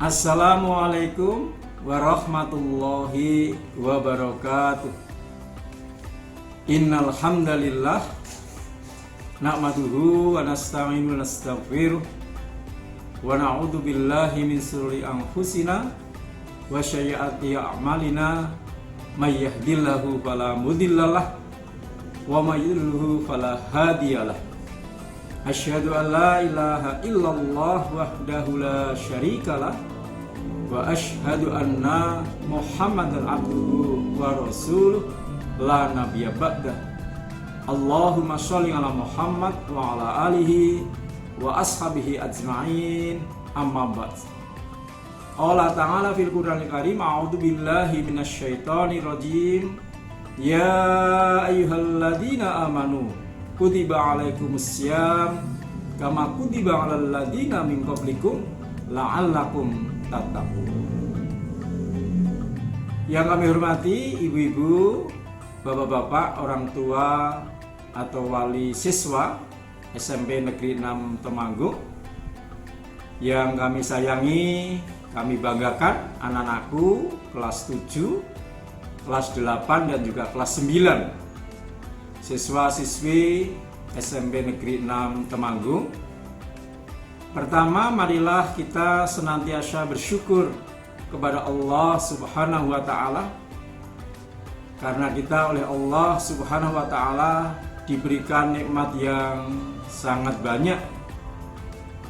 Assalamualaikum warahmatullahi wabarakatuh. Innal hamdalillah nahmaduhu wa nasta'inu wa nastaghfiruh wa na'udzu billahi min shururi anfusina wa sayyiati a'malina may yahdihillahu fala mudhillalah wa may yudhlilhu fala hadiyalah. Asyhadu an la ilaha illallah wahdahu la syarikalah wa asyhadu anna Muhammadan abduhu wa rasuluh la nabiyya ba'dah. Allahumma sholli ala Muhammad wa ala alihi wa ashabihi ajma'in, amma ba'd. Allah ta'ala fil Qur'anil Karim, a'udzu billahi minasyaitonir rajim. Ya ayyuhalladzina amanu kutiba alaikumussyam kama kutiba alal ladzina min qablikum la'allakum tattaqun. Yang kami hormati ibu-ibu, bapak-bapak, orang tua atau wali siswa SMP Negeri 6 Temanggung, yang kami sayangi, kami banggakan anak-anakku kelas 7, kelas 8 dan juga kelas 9, siswa-siswi SMP Negeri 6 Temanggung. Pertama, marilah kita senantiasa bersyukur kepada Allah Subhanahu wa Ta'ala, karena kita oleh Allah Subhanahu wa Ta'ala diberikan nikmat yang sangat banyak,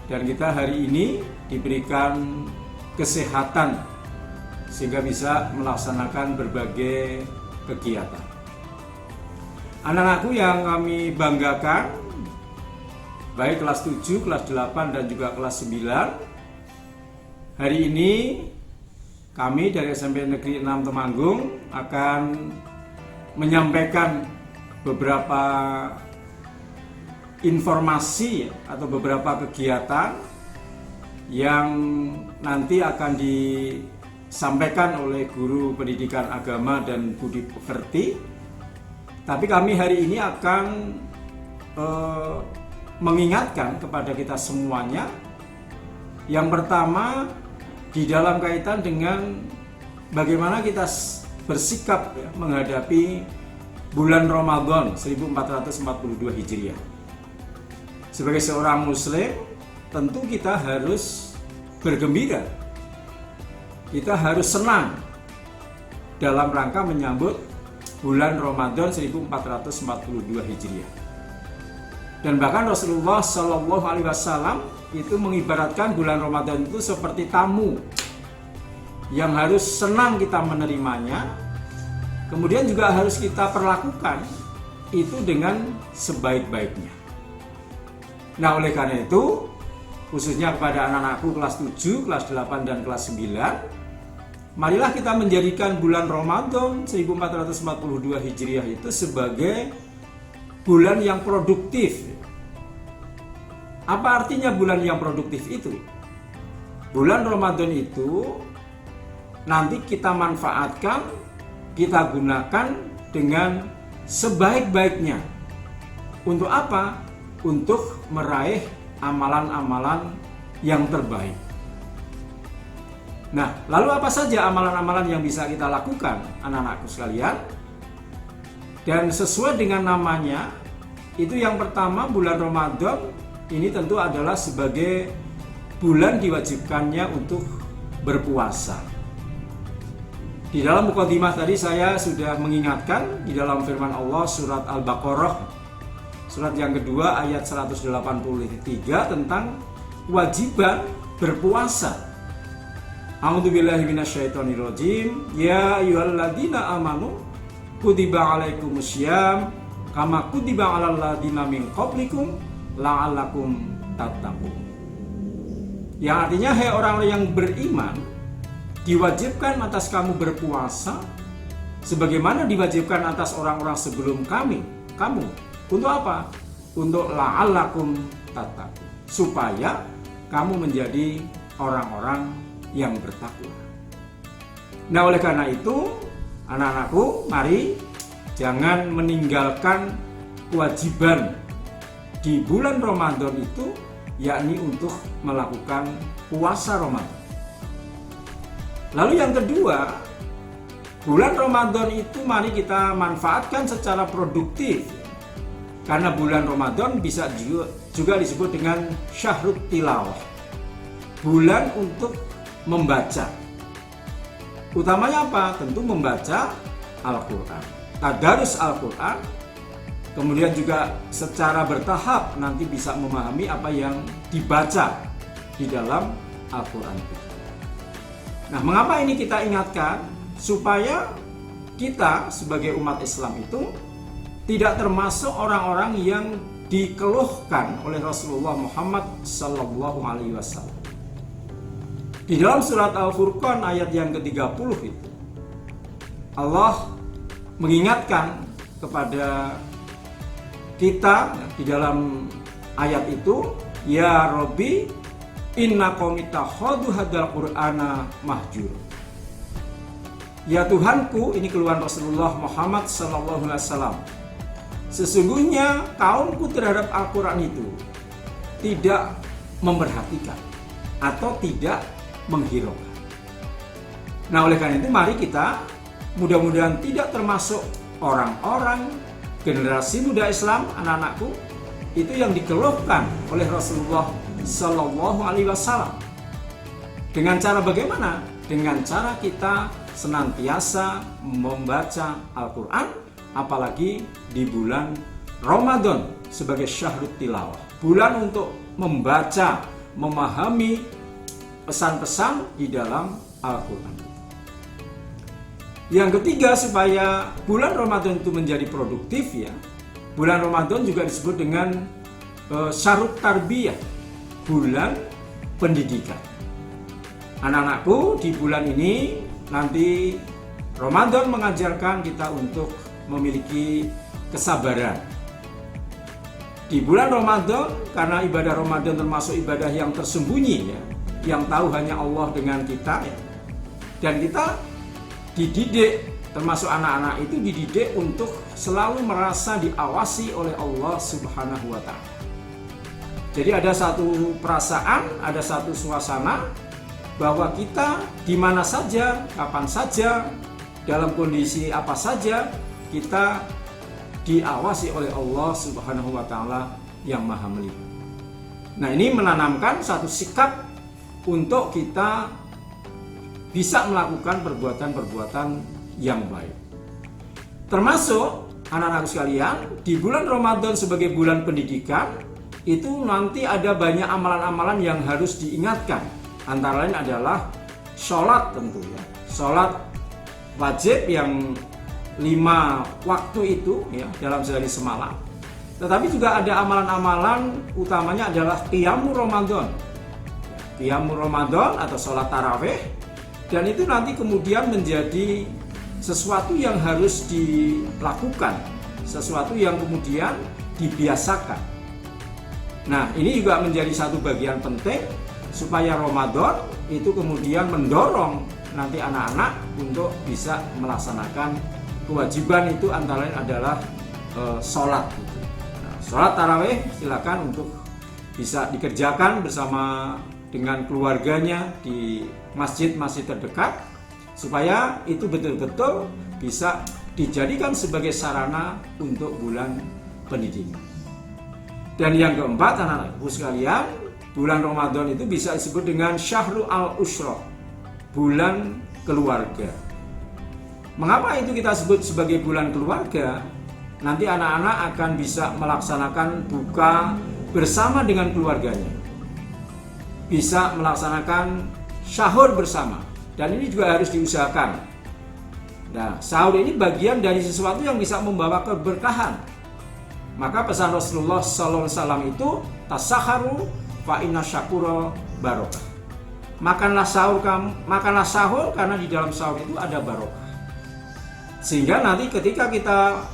dan kita hari ini diberikan kesehatan sehingga bisa melaksanakan berbagai kegiatan. Anak-anakku yang kami banggakan, baik kelas 7, kelas 8 dan juga kelas 9, hari ini kami dari SMP Negeri 6 Temanggung akan menyampaikan beberapa informasi atau beberapa kegiatan yang nanti akan disampaikan oleh guru pendidikan agama dan budi pekerti. Tapi kami hari ini akan mengingatkan kepada kita semuanya. Yang pertama, di dalam kaitan dengan bagaimana kita bersikap menghadapi bulan Ramadan 1442 Hijriah. Sebagai seorang muslim, tentu kita harus bergembira. Kita harus senang dalam rangka menyambut bulan Ramadan 1442 Hijriah. Dan bahkan Rasulullah Shallallahu Alaihi Wasallam itu mengibaratkan bulan Ramadan itu seperti tamu yang harus senang kita menerimanya, kemudian juga harus kita perlakukan itu dengan sebaik-baiknya. Nah, oleh karena itu, khususnya kepada anak-anakku kelas 7, kelas 8 dan kelas 9, marilah kita menjadikan bulan Ramadan 1442 Hijriah itu sebagai bulan yang produktif. Apa artinya bulan yang produktif itu? Bulan Ramadan itu nanti kita manfaatkan, kita gunakan dengan sebaik-baiknya. Untuk apa? Untuk meraih amalan-amalan yang terbaik. Nah, lalu apa saja amalan-amalan yang bisa kita lakukan, anak-anakku sekalian? Dan sesuai dengan namanya, itu yang pertama, bulan Ramadan ini tentu adalah sebagai bulan diwajibkannya untuk berpuasa. Di dalam mukadimah tadi saya sudah mengingatkan di dalam firman Allah surat Al-Baqarah, surat yang kedua ayat 183 tentang kewajiban berpuasa. A'udzubillahi minasyaitonirrajim. Ya ayyuhalladzina amanu kutiba alaikumussyam kama kutiba alal ladzina min qablikum la'allakum tattaqun. Yang artinya, hai orang yang beriman, diwajibkan atas kamu berpuasa sebagaimana diwajibkan atas orang-orang sebelum kamu. Untuk apa? Untuk la'allakum tattaqun, supaya kamu menjadi orang-orang yang bertakwa. Nah, oleh karena itu, anak-anakku, mari jangan meninggalkan kewajiban di bulan Ramadan itu, yakni untuk melakukan puasa Ramadan. Lalu yang kedua, bulan Ramadan itu mari kita manfaatkan secara produktif. Karena bulan Ramadan bisa juga disebut dengan syahrut tilawah. Bulan untuk membaca. Utamanya apa? Tentu membaca Al-Quran. Tadarus Al-Quran. Kemudian juga secara bertahap nanti bisa memahami apa yang dibaca di dalam Al-Quran itu. Nah, mengapa ini kita ingatkan? Supaya kita sebagai umat Islam itu tidak termasuk orang-orang yang dikeluhkan oleh Rasulullah Muhammad Sallallahu Alaihi Wasallam. Di dalam surat Al-Furqan ayat yang ke-30 itu, Allah mengingatkan kepada kita di dalam ayat itu, ya Rabbi inna qomita khodu hadal qur'ana mahjur. Ya Tuhanku, ini keluhan Rasulullah Muhammad SAW. Sesungguhnya kaumku terhadap Al-Quran itu tidak memperhatikan atau tidak menghiraukan. Nah, oleh karena itu mari kita mudah-mudahan tidak termasuk orang-orang generasi muda Islam, anak-anakku, itu yang dikeluhkan oleh Rasulullah Sallallahu Alaihi Wasallam. Dengan cara bagaimana? Dengan cara kita senantiasa membaca Al-Quran, apalagi di bulan Ramadan sebagai syahrut tilawah, bulan untuk membaca, memahami pesan-pesan di dalam Al-Quran. Yang ketiga, supaya bulan Ramadan itu menjadi produktif ya, bulan Ramadan juga disebut dengan syahrut tarbiyah, bulan pendidikan. Anak-anakku, di bulan ini nanti Ramadan mengajarkan kita untuk memiliki kesabaran. Di bulan Ramadan, karena ibadah Ramadan termasuk ibadah yang tersembunyi ya, yang tahu hanya Allah dengan kita ya. Dan kita dididik, termasuk anak-anak itu dididik untuk selalu merasa diawasi oleh Allah Subhanahu wa Ta'ala. Jadi ada satu perasaan, ada satu suasana bahwa kita di mana saja, kapan saja, dalam kondisi apa saja, kita diawasi oleh Allah Subhanahu wa Ta'ala yang Maha Melihat. Nah, ini menanamkan satu sikap untuk kita bisa melakukan perbuatan-perbuatan yang baik. Termasuk anak-anak sekalian, di bulan Ramadan sebagai bulan pendidikan, itu nanti ada banyak amalan-amalan yang harus diingatkan. Antara lain adalah sholat tentu ya. Sholat wajib yang 5 waktu itu ya dalam sehari semalam. Tetapi juga ada amalan-amalan, utamanya adalah qiyamul Ramadan. Qiyamul Ramadan atau sholat tarawih. Dan itu nanti kemudian menjadi sesuatu yang harus dilakukan, sesuatu yang kemudian dibiasakan. Nah, ini juga menjadi satu bagian penting supaya Ramadan itu kemudian mendorong nanti anak-anak untuk bisa melaksanakan kewajiban itu, antara lain adalah sholat. Nah, sholat tarawih silakan untuk bisa dikerjakan bersama dengan keluarganya di masjid-masjid terdekat, supaya itu betul-betul bisa dijadikan sebagai sarana untuk bulan pendidikan. Dan yang keempat, anak-anakku sekalian, bulan Ramadan itu bisa disebut dengan Syahrul al-Usra, bulan keluarga. Mengapa itu kita sebut sebagai bulan keluarga? Nanti anak-anak akan bisa melaksanakan buka bersama dengan keluarganya, bisa melaksanakan sahur bersama, dan ini juga harus diusahakan. Nah, sahur ini bagian dari sesuatu yang bisa membawa keberkahan. Maka pesan Rasulullah SAW itu tasakharu fa inna syakura barokah. Makanlah sahur karena di dalam sahur itu ada barokah. Sehingga nanti ketika kita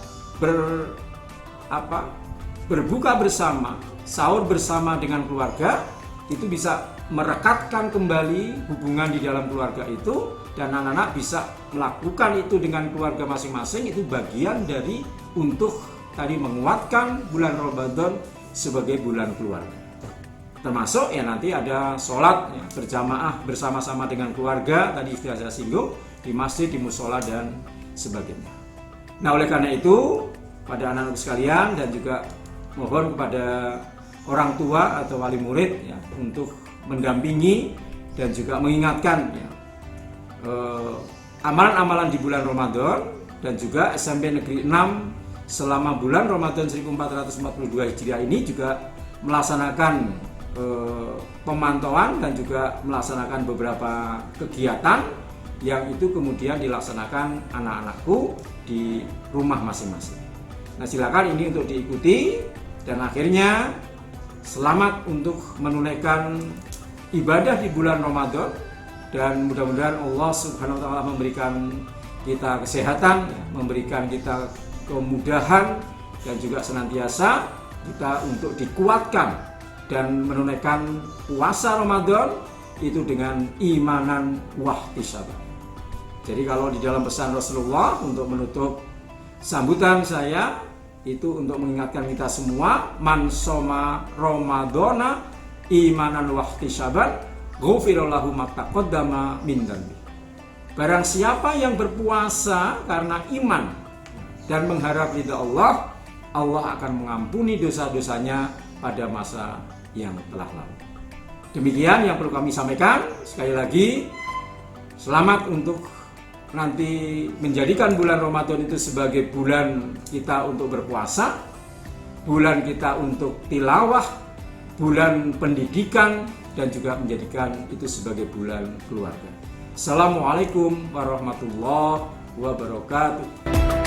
berbuka bersama, sahur bersama dengan keluarga, itu bisa merekatkan kembali hubungan di dalam keluarga itu, dan anak-anak bisa melakukan itu dengan keluarga masing-masing. Itu bagian dari untuk tadi menguatkan bulan Ramadan sebagai bulan keluarga. termasuk ya nanti ada sholat ya, berjamaah bersama-sama dengan keluarga, tadi sudah saya singgung, di masjid, di musola dan sebagainya. Nah, oleh karena itu pada anak-anak sekalian dan juga mohon kepada orang tua atau wali murid ya, untuk mendampingi dan juga mengingatkan ya, amalan-amalan di bulan Ramadan dan juga SMP Negeri 6 selama bulan Ramadan 1442 Hijriah ini juga melaksanakan pemantauan dan juga melaksanakan beberapa kegiatan yang itu kemudian dilaksanakan anak-anakku di rumah masing-masing. Nah, silakan ini untuk diikuti dan akhirnya selamat untuk menunaikan ibadah di bulan Ramadan dan mudah-mudahan Allah Subhanahu wa taala memberikan kita kesehatan, memberikan kita kemudahan dan juga senantiasa kita untuk dikuatkan dan menunaikan puasa Ramadan itu dengan imanan wahtisaban. Jadi kalau di dalam pesan Rasulullah untuk menutup sambutan saya itu untuk mengingatkan kita semua, man soma Ramadana imanan wahtisaban ghufira lahu ma taqaddama min dzambi. Barang siapa yang berpuasa karena iman dan mengharap ridha Allah, Allah akan mengampuni dosa-dosanya pada masa yang telah lalu. Demikian yang perlu kami sampaikan. Sekali lagi, selamat untuk nanti menjadikan bulan Ramadan itu sebagai bulan kita untuk berpuasa, bulan kita untuk tilawah, bulan pendidikan, dan juga menjadikan itu sebagai bulan keluarga. Assalamualaikum warahmatullahi wabarakatuh.